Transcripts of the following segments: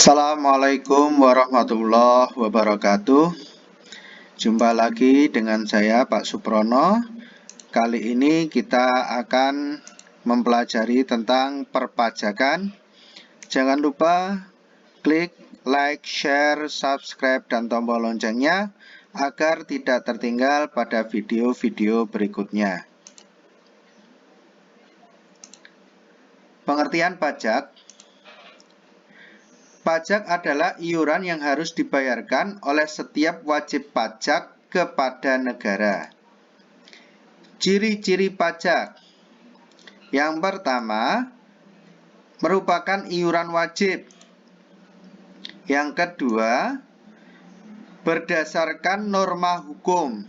Assalamualaikum warahmatullahi wabarakatuh. Jumpa lagi dengan saya Pak Suprono. Kali ini kita akan mempelajari tentang perpajakan. Jangan lupa klik like, share, subscribe, dan tombol loncengnya agar tidak tertinggal pada video-video berikutnya. Pengertian pajak. Pajak adalah iuran yang harus dibayarkan oleh setiap wajib pajak kepada negara. Ciri-ciri pajak. Yang pertama, merupakan iuran wajib. Yang kedua, berdasarkan norma hukum.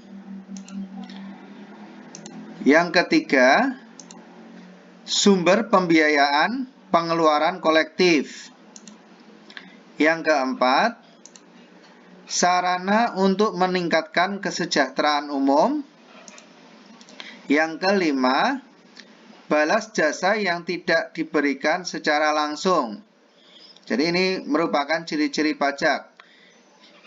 Yang ketiga, sumber pembiayaan pengeluaran kolektif. Yang keempat, sarana untuk meningkatkan kesejahteraan umum. Yang kelima, balas jasa yang tidak diberikan secara langsung. Jadi ini merupakan ciri-ciri pajak.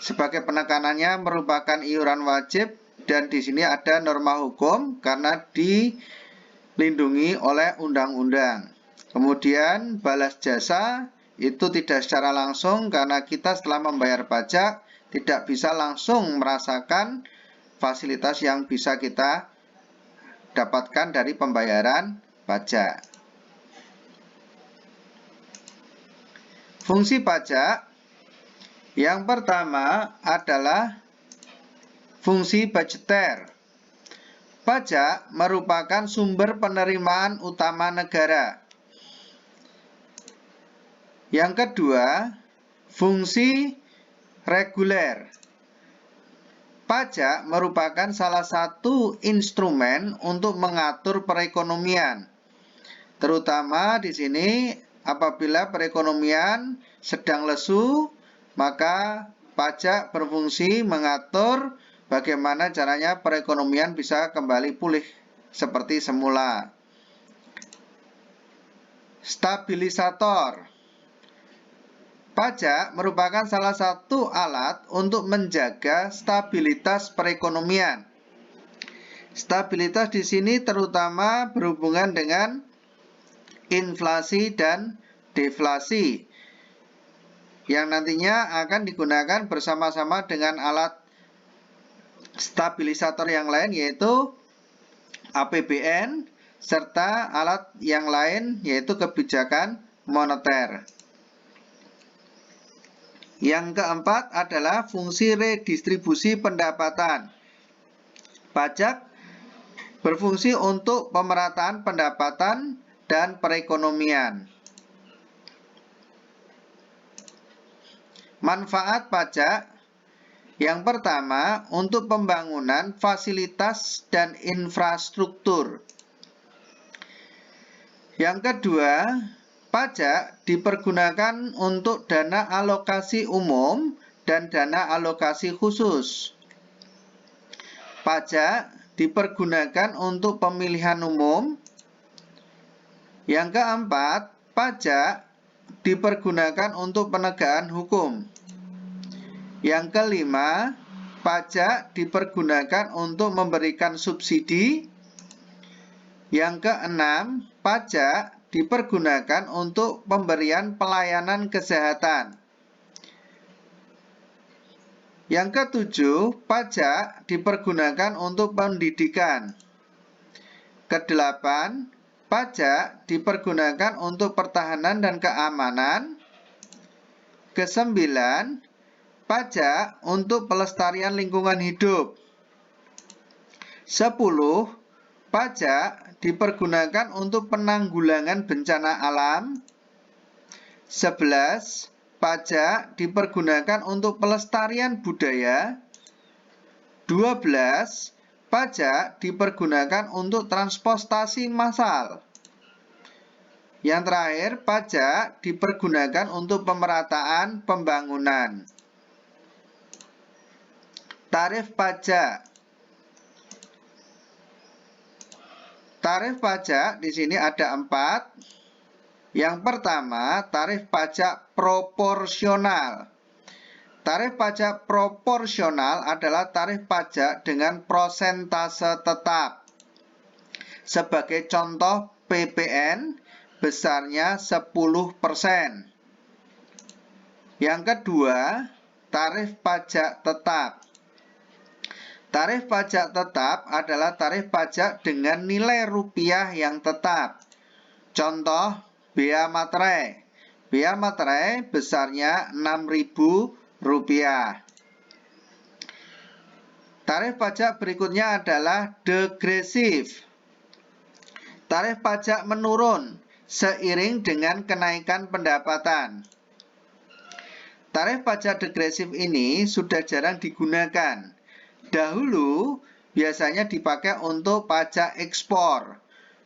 Sebagai penekanannya merupakan iuran wajib dan di sini ada norma hukum karena dilindungi oleh undang-undang. Kemudian balas jasa itu tidak secara langsung karena kita setelah membayar pajak tidak bisa langsung merasakan fasilitas yang bisa kita dapatkan dari pembayaran pajak. Fungsi pajak yang pertama adalah fungsi budgeter. Pajak merupakan sumber penerimaan utama negara. Yang kedua, fungsi reguler. Pajak merupakan salah satu instrumen untuk mengatur perekonomian. Terutama di sini apabila perekonomian sedang lesu, maka pajak berfungsi mengatur bagaimana caranya perekonomian bisa kembali pulih seperti semula. Stabilisator. Pajak merupakan salah satu alat untuk menjaga stabilitas perekonomian. Stabilitas di sini terutama berhubungan dengan inflasi dan deflasi yang nantinya akan digunakan bersama-sama dengan alat stabilisator yang lain yaitu APBN serta alat yang lain yaitu kebijakan moneter. Yang keempat adalah fungsi redistribusi pendapatan. Pajak berfungsi untuk pemerataan pendapatan dan perekonomian. Manfaat pajak yang pertama untuk pembangunan fasilitas dan infrastruktur. Yang kedua, pajak dipergunakan untuk dana alokasi umum dan dana alokasi khusus. Pajak dipergunakan untuk pemilihan umum. Yang keempat, pajak dipergunakan untuk penegakan hukum. Yang kelima, pajak dipergunakan untuk memberikan subsidi. Yang keenam, pajak dipergunakan untuk pemberian pelayanan kesehatan. Yang ketujuh, pajak dipergunakan untuk pendidikan. Kedelapan, pajak dipergunakan untuk pertahanan dan keamanan. Kesembilan, pajak untuk pelestarian lingkungan hidup. 10. Pajak dipergunakan untuk penanggulangan bencana alam. 11. Pajak dipergunakan untuk pelestarian budaya. 12. Pajak dipergunakan untuk transportasi massal. Yang terakhir, pajak dipergunakan untuk pemerataan pembangunan. Tarif pajak. Tarif pajak di sini ada 4. Yang pertama, tarif pajak proporsional. Tarif pajak proporsional adalah tarif pajak dengan prosentase tetap. Sebagai contoh, PPN besarnya 10%. Yang kedua, tarif pajak tetap. Tarif pajak tetap adalah tarif pajak dengan nilai rupiah yang tetap. Contoh, bea materai. Bea materai besarnya Rp6.000. Tarif pajak berikutnya adalah degresif. Tarif pajak menurun seiring dengan kenaikan pendapatan. Tarif pajak degresif ini sudah jarang digunakan. Dahulu biasanya dipakai untuk pajak ekspor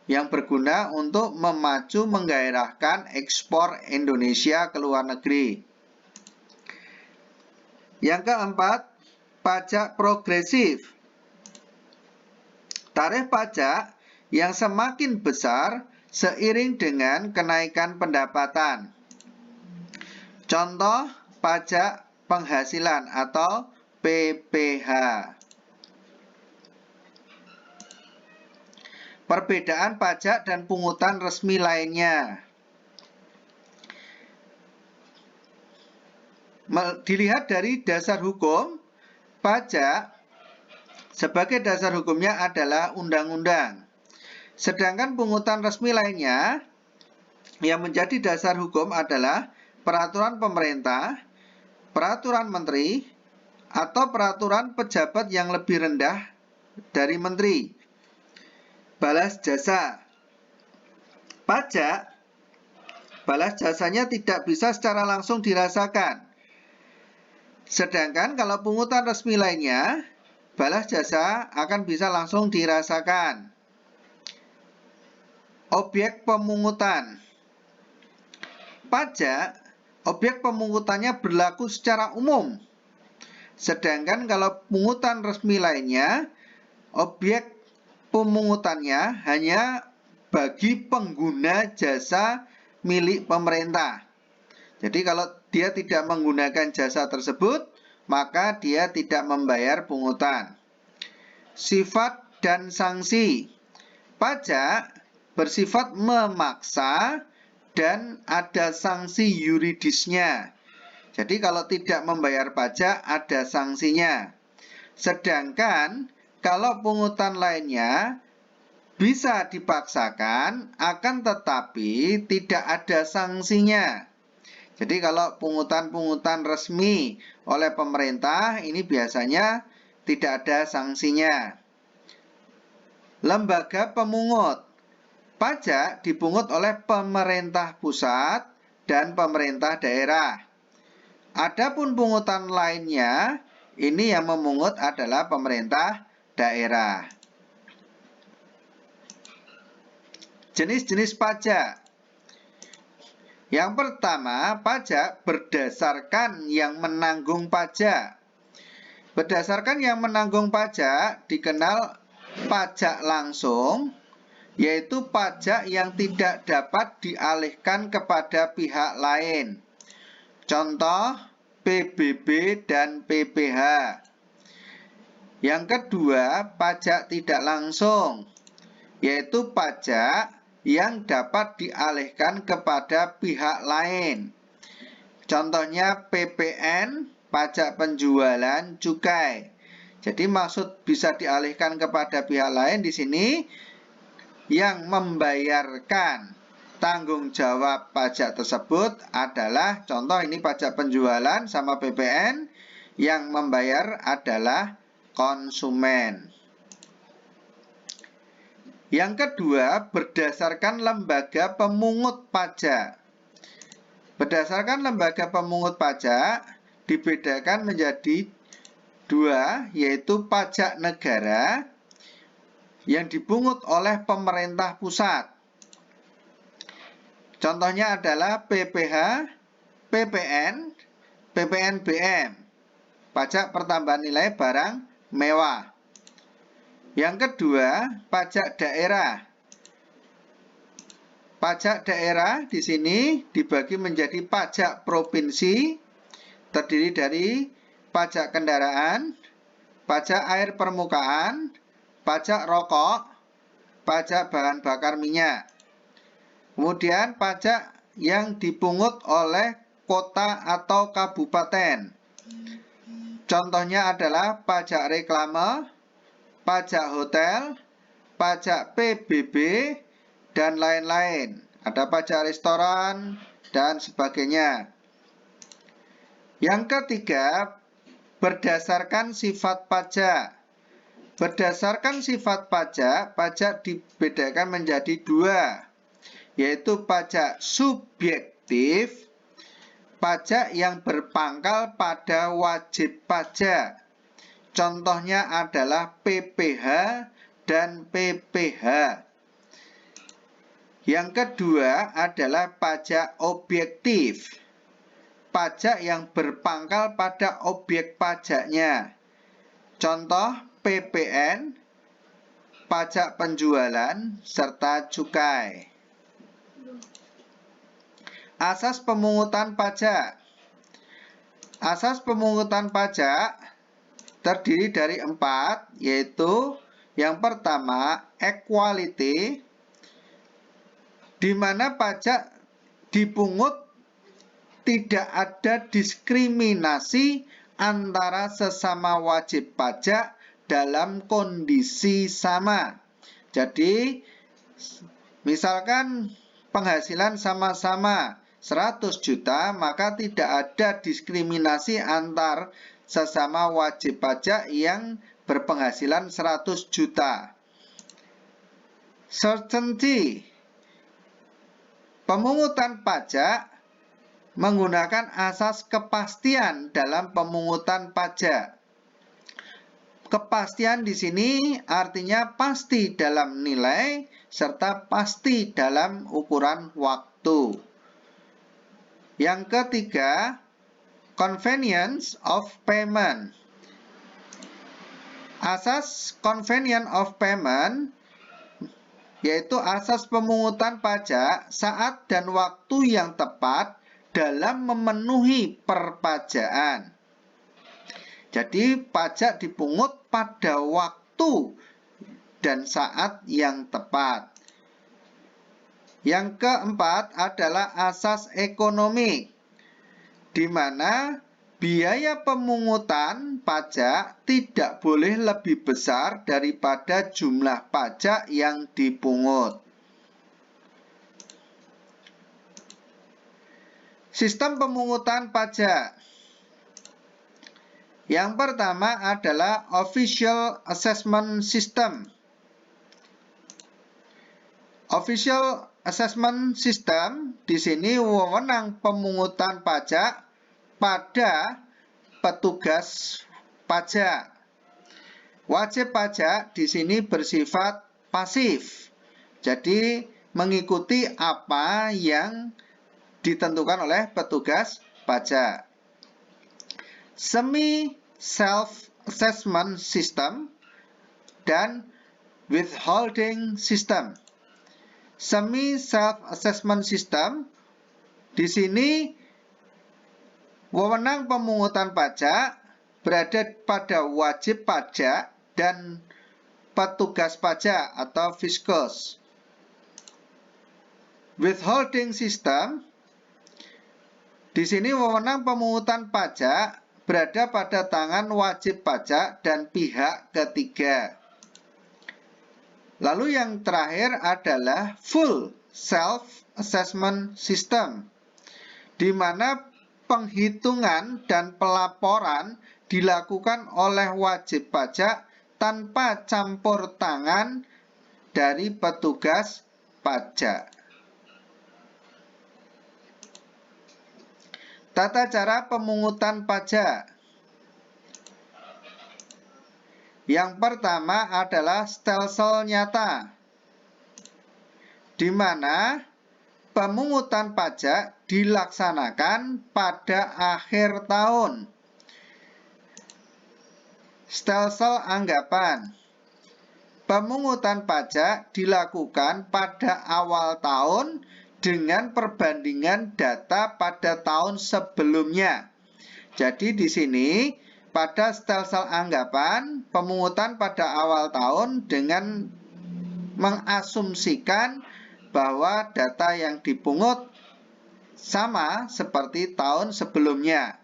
yang berguna untuk memacu menggairahkan ekspor Indonesia ke luar negeri. Yang keempat, pajak progresif. Tarif pajak yang semakin besar seiring dengan kenaikan pendapatan. Contoh, pajak penghasilan atau PPh. Perbedaan pajak dan pungutan resmi lainnya. Dilihat dari dasar hukum, pajak sebagai dasar hukumnya adalah undang-undang. Sedangkan pungutan resmi lainnya yang menjadi dasar hukum adalah peraturan pemerintah, peraturan menteri, atau peraturan pejabat yang lebih rendah dari menteri. Balas jasa. Pajak, balas jasanya tidak bisa secara langsung dirasakan. Sedangkan kalau pungutan resmi lainnya, balas jasa akan bisa langsung dirasakan. Objek pemungutan. Pajak, objek pemungutannya berlaku secara umum. Sedangkan kalau pungutan resmi lainnya, objek pemungutannya hanya bagi pengguna jasa milik pemerintah. Jadi kalau dia tidak menggunakan jasa tersebut, maka dia tidak membayar pungutan. Sifat dan sanksi. Pajak bersifat memaksa dan ada sanksi yuridisnya. Jadi kalau tidak membayar pajak ada sanksinya. Sedangkan kalau pungutan lainnya bisa dipaksakan, akan tetapi tidak ada sanksinya. Jadi kalau pungutan-pungutan resmi oleh pemerintah ini biasanya tidak ada sanksinya. Lembaga pemungut. Pajak dipungut oleh pemerintah pusat dan pemerintah daerah. Adapun pungutan lainnya, ini yang memungut adalah pemerintah daerah. Jenis-jenis pajak. Yang pertama, pajak berdasarkan yang menanggung pajak. Berdasarkan yang menanggung pajak dikenal pajak langsung, yaitu pajak yang tidak dapat dialihkan kepada pihak lain. Contoh, PBB dan PPh. Yang kedua, pajak tidak langsung, yaitu pajak yang dapat dialihkan kepada pihak lain. Contohnya PPN, pajak penjualan cukai. Jadi maksud bisa dialihkan kepada pihak lain di sini yang membayarkan tanggung jawab pajak tersebut adalah, contoh ini pajak penjualan sama PPN, yang membayar adalah konsumen. Yang kedua, berdasarkan lembaga pemungut pajak. Berdasarkan lembaga pemungut pajak dibedakan menjadi dua, yaitu pajak negara yang dipungut oleh pemerintah pusat. Contohnya adalah PPh, PPN, PPNBM, pajak pertambahan nilai barang mewah. Yang kedua, pajak daerah. Pajak daerah di sini dibagi menjadi pajak provinsi, terdiri dari pajak kendaraan, pajak air permukaan, pajak rokok, pajak bahan bakar minyak. Kemudian pajak yang dipungut oleh kota atau kabupaten. Contohnya adalah pajak reklame, pajak hotel, pajak PBB, dan lain-lain. Ada pajak restoran dan sebagainya. Yang ketiga, berdasarkan sifat pajak. Berdasarkan sifat pajak, pajak dibedakan menjadi dua, yaitu pajak subjektif, pajak yang berpangkal pada wajib pajak. Contohnya adalah PPh dan PPh. Yang kedua adalah pajak objektif, pajak yang berpangkal pada objek pajaknya. Contoh PPN, pajak penjualan, serta cukai. Asas pemungutan pajak. Asas pemungutan pajak terdiri dari 4, yaitu yang pertama, equality, di mana pajak dipungut tidak ada diskriminasi antara sesama wajib pajak dalam kondisi sama. Jadi, misalkan penghasilan sama-sama 100 juta, maka tidak ada diskriminasi antar sesama wajib pajak yang berpenghasilan 100 juta. Certainty. Pemungutan pajak menggunakan asas kepastian dalam pemungutan pajak. Kepastian di sini artinya pasti dalam nilai serta pasti dalam ukuran waktu. Yang ketiga, convenience of payment. Asas convenience of payment yaitu asas pemungutan pajak saat dan waktu yang tepat dalam memenuhi perpajaan. Jadi pajak dipungut pada waktu dan saat yang tepat. Yang keempat adalah asas ekonomi, di mana biaya pemungutan pajak tidak boleh lebih besar daripada jumlah pajak yang dipungut. Sistem pemungutan pajak. Yang pertama adalah Official Assessment System. Official Assessment System di sini wewenang pemungutan pajak pada petugas pajak. Wajib pajak di sini bersifat pasif. Jadi mengikuti apa yang ditentukan oleh petugas pajak. Semi self-assessment system dan withholding system. Semi self-assessment system di sini wewenang pemungutan pajak berada pada wajib pajak dan petugas pajak atau fiskus. Withholding system di sini wewenang pemungutan pajak berada pada tangan wajib pajak dan pihak ketiga. Lalu yang terakhir adalah full self-assessment system, di mana penghitungan dan pelaporan dilakukan oleh wajib pajak tanpa campur tangan dari petugas pajak. Tata cara pemungutan pajak. Yang pertama adalah stelsel nyata, di mana pemungutan pajak dilaksanakan pada akhir tahun. Stelsel anggapan. pemungutan pajak dilakukan pada awal tahun dengan perbandingan data pada tahun sebelumnya. Jadi di sini pada stelsel anggapan pemungutan pada awal tahun dengan mengasumsikan bahwa data yang dipungut sama seperti tahun sebelumnya.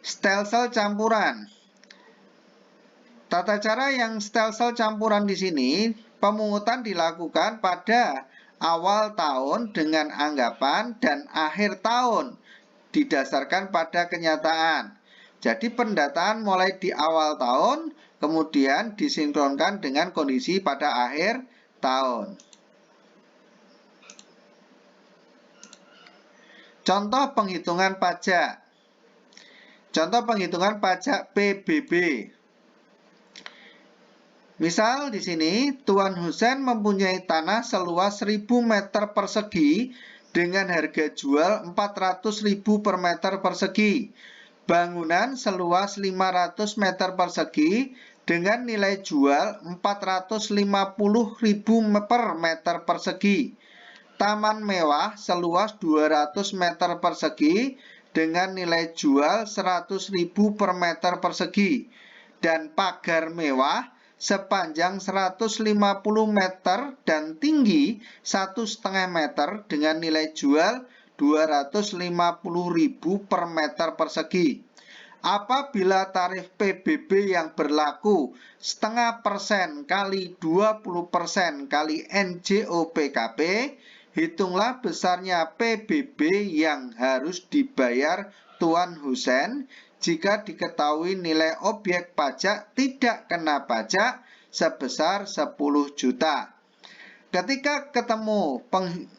Stelsel campuran. Tata cara yang stelsel campuran di sini, pemungutan dilakukan pada awal tahun dengan anggapan dan akhir tahun didasarkan pada kenyataan. Jadi pendataan mulai di awal tahun, kemudian disinkronkan dengan kondisi pada akhir tahun. Contoh penghitungan pajak. Contoh penghitungan pajak PBB. Misal di sini Tuan Husen mempunyai tanah seluas 1000 meter persegi dengan harga jual 400.000 per meter persegi. Bangunan seluas 500 meter persegi dengan nilai jual 450.000 per meter persegi. Taman mewah seluas 200 meter persegi dengan nilai jual 100.000 per meter persegi. Dan pagar mewah sepanjang 150 meter dan tinggi 1,5 meter dengan nilai jual 250.000 per meter persegi. Apabila tarif PBB yang berlaku 0,5% kali 20% kali NJOPKP, hitunglah besarnya PBB yang harus dibayar Tuan Husen jika diketahui nilai objek pajak tidak kena pajak sebesar 10 juta. Ketika ketemu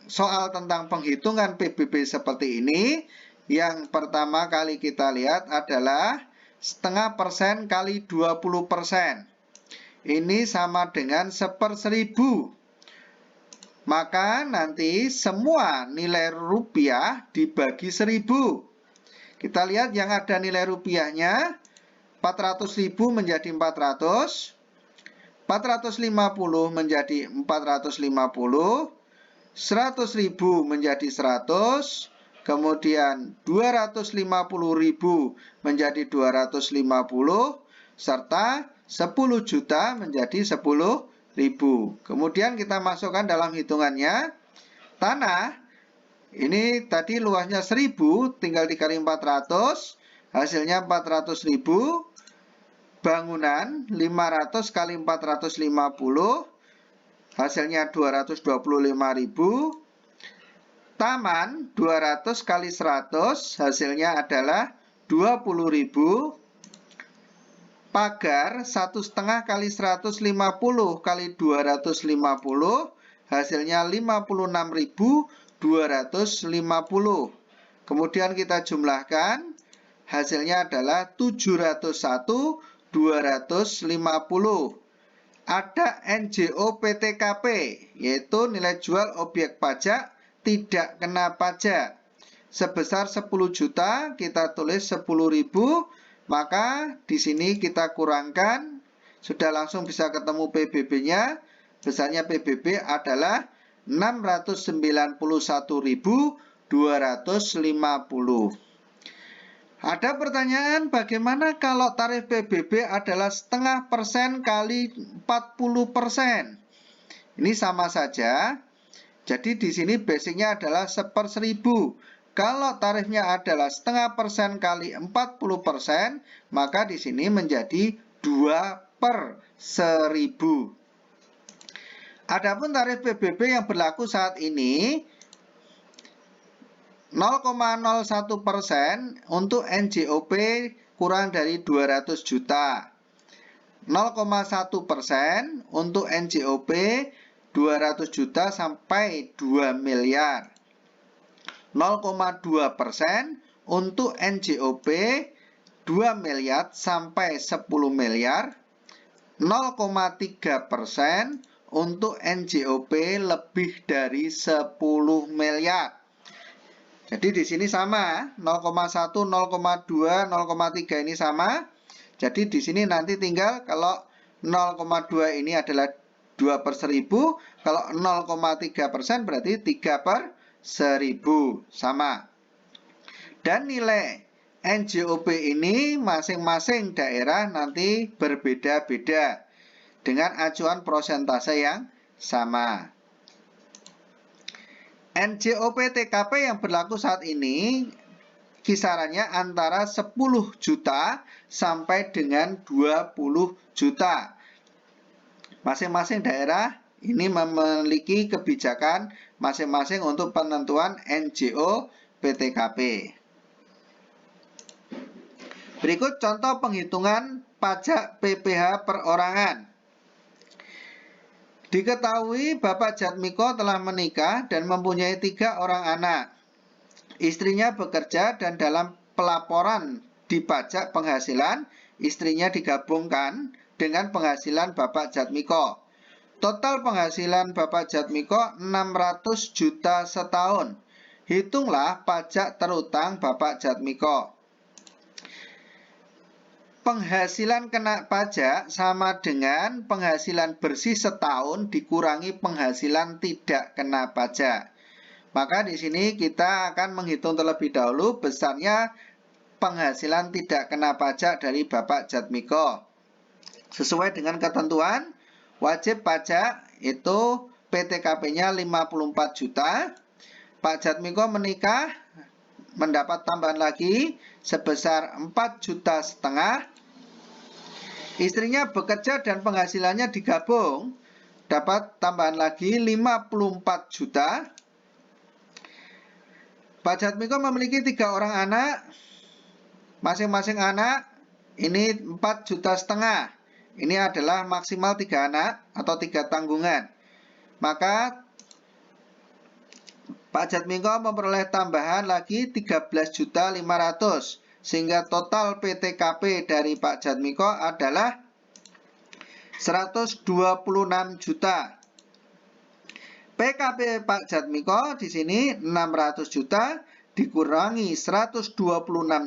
soal tentang penghitungan PBB seperti ini, yang pertama kali kita lihat adalah 0,5% kali 20%. Ini sama dengan 1/1000. Maka nanti semua nilai rupiah dibagi 1000. Kita lihat yang ada nilai rupiahnya 400.000 menjadi 400, 450 menjadi 450, 100.000 menjadi 100, kemudian 250.000 menjadi 250, serta 10 juta menjadi 10.000. Kemudian kita masukkan dalam hitungannya tanah. Ini tadi luasnya 1000, tinggal dikali 400, hasilnya 400.000. Bangunan 500 kali 450, hasilnya 225.000. Taman 200 kali 100, hasilnya adalah 20.000. Pagar 1,5 kali 150 kali 250, hasilnya 56.250. Kemudian kita jumlahkan, hasilnya adalah 701.250. Ada NJOPTKP, yaitu nilai jual objek pajak tidak kena pajak. Sebesar 10 juta, kita tulis 10.000, maka di sini kita kurangkan, sudah langsung bisa ketemu PBB-nya. Besarnya PBB adalah 691.250. Ada pertanyaan, bagaimana kalau tarif PBB adalah 0,5% kali 40%? Ini sama saja. Jadi di sini basicnya adalah 1/1000. Kalau tarifnya adalah 0,5% kali 40%, maka di sini menjadi 2/1000. Adapun tarif PBB yang berlaku saat ini 0,01% untuk NJOP kurang dari 200 juta. 0,1% untuk NJOP 200 juta sampai 2 miliar. 0,2% untuk NJOP 2 miliar sampai 10 miliar. 0,3% untuk NJOP lebih dari 10 miliar. Jadi di sini sama, 0,1, 0,2, 0,3 ini sama. Jadi di sini nanti tinggal kalau 0,2 ini adalah 2 per 1000. Kalau 0,3% berarti 3 per 1000. Sama. Dan nilai NJOP ini masing-masing daerah nanti berbeda-beda dengan acuan persentase yang sama. NJOP TKP yang berlaku saat ini kisarannya antara 10 juta sampai dengan 20 juta. Masing-masing daerah ini memiliki kebijakan masing-masing untuk penentuan NJOP TKP. Berikut contoh penghitungan pajak PPh perorangan. Diketahui Bapak Jatmiko telah menikah dan mempunyai 3 orang anak. Istrinya bekerja dan dalam pelaporan di pajak penghasilan, istrinya digabungkan dengan penghasilan Bapak Jatmiko. Total penghasilan Bapak Jatmiko 600 juta setahun. Hitunglah pajak terutang Bapak Jatmiko. Penghasilan kena pajak sama dengan penghasilan bersih setahun dikurangi penghasilan tidak kena pajak. Maka di sini kita akan menghitung terlebih dahulu besarnya penghasilan tidak kena pajak dari Bapak Jatmiko. Sesuai dengan ketentuan, wajib pajak itu PTKP-nya 54 juta. Pak Jatmiko menikah mendapat tambahan lagi sebesar 4,5 juta. Istrinya bekerja dan penghasilannya digabung dapat tambahan lagi 54 juta. Pak Jatmiko memiliki 3 orang anak. Masing-masing anak ini 4,5 juta. Ini adalah maksimal 3 anak atau 3 tanggungan. Maka Pak Jatmiko memperoleh tambahan lagi 13.500.000 sehingga total PTKP dari Pak Jatmiko adalah 126 juta. PKP Pak Jatmiko di sini 600 juta dikurangi 126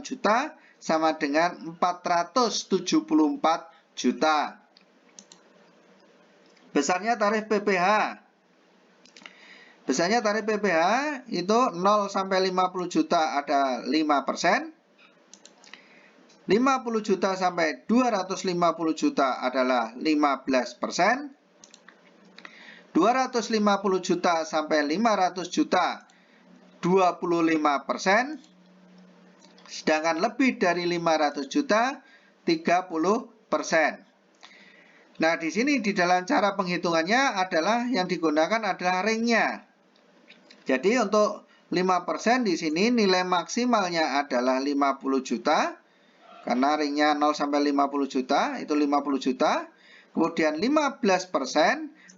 juta sama dengan 474 juta. Besarnya tarif PPh. Besarnya tarif PPh itu 0 sampai 50 juta ada 5%. 50 juta sampai 250 juta adalah 15%. 250 juta sampai 500 juta 25%. Sedangkan lebih dari 500 juta 30%. Nah, di sini di dalam cara penghitungannya adalah yang digunakan adalah ringnya. Jadi untuk 5% di sini nilai maksimalnya adalah 50 juta. Karena ringnya 0 sampai 50 juta itu 50 juta. Kemudian 15%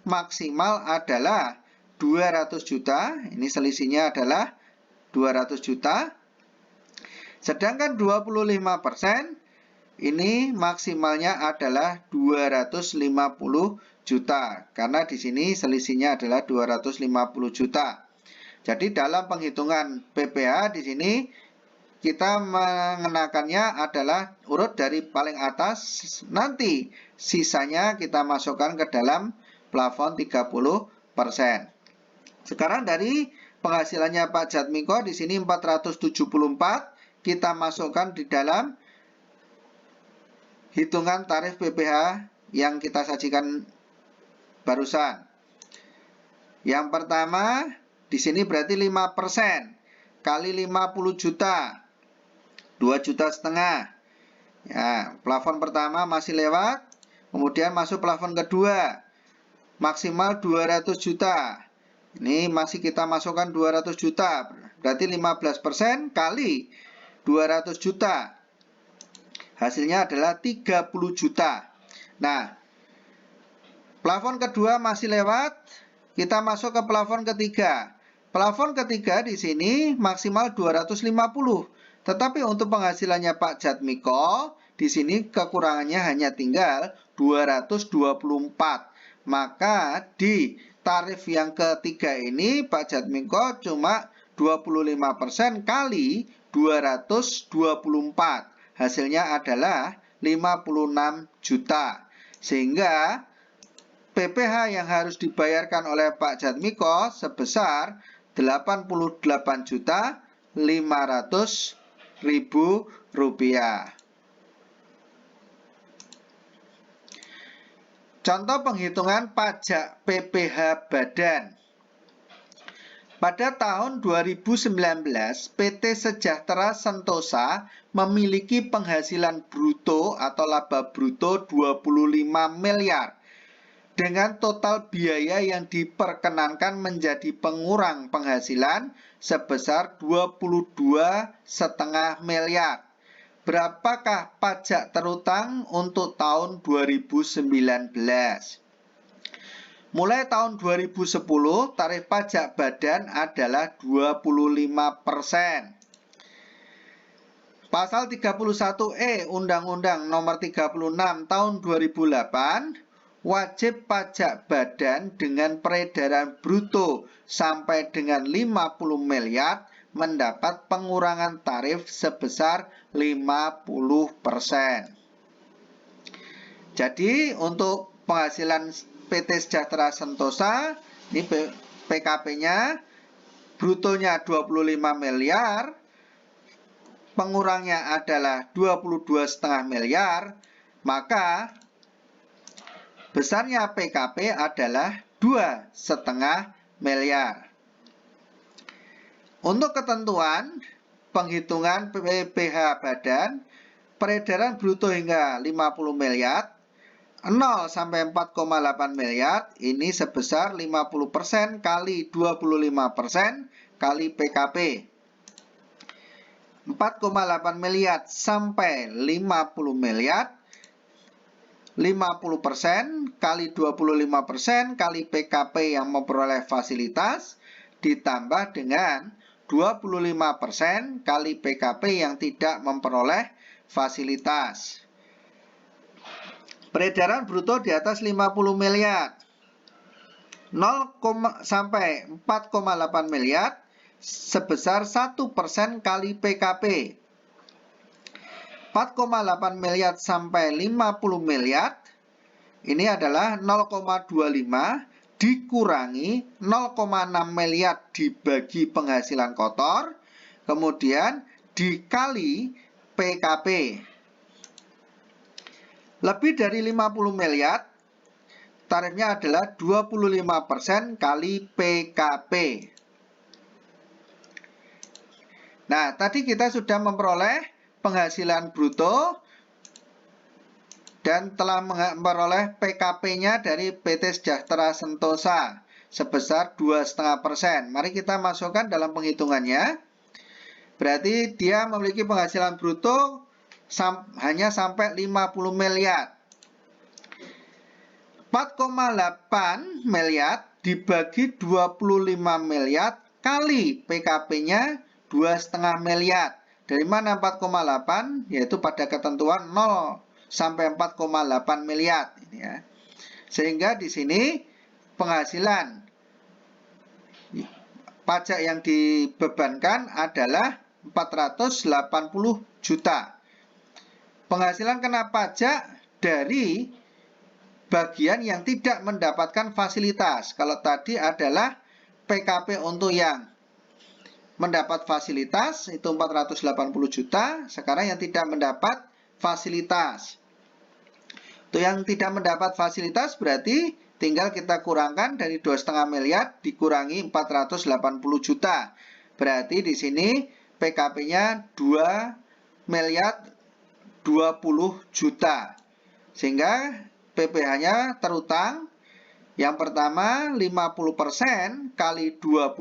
maksimal adalah 200 juta. Ini selisihnya adalah 200 juta. Sedangkan 25% ini maksimalnya adalah 250 juta. Karena di sini selisihnya adalah 250 juta. Jadi dalam penghitungan PPh di sini kita mengenakannya adalah urut dari paling atas, nanti sisanya kita masukkan ke dalam plafon 30%. Sekarang dari penghasilannya Pak Jatmiko di sini 474 kita masukkan di dalam hitungan tarif PPh yang kita sajikan barusan. Yang pertama di sini berarti 5% kali 50 juta. 2,5 juta. Ya, plafon pertama masih lewat. Kemudian masuk plafon kedua. Maksimal 200 juta. Ini masih kita masukkan 200 juta. Berarti 15% kali 200 juta. Hasilnya adalah 30 juta. Nah, plafon kedua masih lewat. Kita masuk ke plafon ketiga. Plafon ketiga di sini maksimal 250. Tetapi untuk penghasilannya Pak Jatmiko, di sini kekurangannya hanya tinggal 224. Maka di tarif yang ketiga ini Pak Jatmiko cuma 25% kali 224. Hasilnya adalah 56 juta. Sehingga PPh yang harus dibayarkan oleh Pak Jatmiko sebesar Rp88.500.000. Contoh penghitungan pajak PPh badan. Pada tahun 2019, PT Sejahtera Sentosa memiliki penghasilan bruto atau laba bruto 25 miliar. Dengan total biaya yang diperkenankan menjadi pengurang penghasilan sebesar 22,5 miliar. Berapakah pajak terutang untuk tahun 2019? Mulai tahun 2010, tarif pajak badan adalah 25%. Pasal 31E Undang-Undang Nomor 36 Tahun 2008, wajib pajak badan dengan peredaran bruto sampai dengan 50 miliar mendapat pengurangan tarif sebesar 50%. Jadi untuk penghasilan PT Sejahtera Sentosa, ini PKP-nya, brutonya 25 miliar, pengurangnya adalah 22,5 miliar, maka besarnya PKP adalah 2,5 miliar. Untuk ketentuan penghitungan PPh badan, peredaran bruto hingga 50 miliar, 0 sampai 4,8 miliar, ini sebesar 50% kali 25% kali PKP. 4,8 miliar sampai 50 miliar, 50% kali 25% kali PKP yang memperoleh fasilitas, ditambah dengan 25% kali PKP yang tidak memperoleh fasilitas. Peredaran bruto di atas 50 miliar. 0 sampai 4,8 miliar sebesar 1% kali PKP. 4,8 miliar sampai 50 miliar ini adalah 0,25 dikurangi 0,6 miliar dibagi penghasilan kotor, kemudian dikali PKP. Lebih dari 50 miliar, tarifnya adalah 25% kali PKP. Nah, tadi kita sudah memperoleh penghasilan bruto dan telah memperoleh PKP-nya dari PT Sejahtera Sentosa sebesar 2,5%. Mari kita masukkan dalam penghitungannya. Berarti dia memiliki penghasilan bruto hanya sampai 50 miliar. 4,8 miliar dibagi 25 miliar kali PKP-nya 2,5 miliar. Dari mana 4,8? Yaitu pada ketentuan 0 sampai 4,8 miliar. Ini ya. Sehingga di sini penghasilan pajak yang dibebankan adalah 480 juta. Penghasilan kena pajak dari bagian yang tidak mendapatkan fasilitas. Kalau tadi adalah PKP untuk yang mendapat fasilitas, itu 480 juta. Sekarang yang tidak mendapat fasilitas. Untuk yang tidak mendapat fasilitas berarti tinggal kita kurangkan dari 2,5 miliar dikurangi 480 juta. Berarti di sini PKP-nya 2 miliar 20 juta. Sehingga PPh-nya terutang yang pertama 50% kali 25%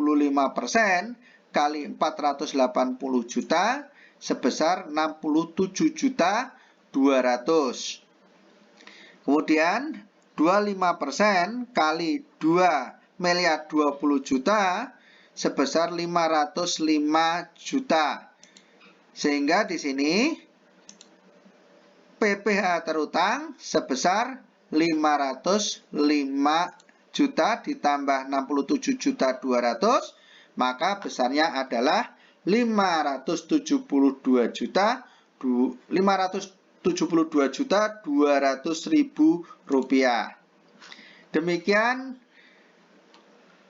kali 480 juta sebesar 67 juta 200. Kemudian 25% kali 2 miliar 20 juta sebesar 505 juta. Sehingga di sini PPh terutang sebesar 505 juta ditambah 67 juta 200, maka besarnya adalah 572 juta 572 Rp72.200.000. Demikian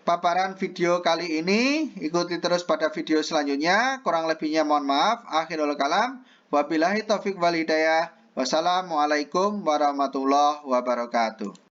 paparan video kali ini. Ikuti terus pada video selanjutnya. Kurang lebihnya mohon maaf. Akhirul kalam. Wabillahi taufiq wal hidayah. Wassalamualaikum warahmatullahi wabarakatuh.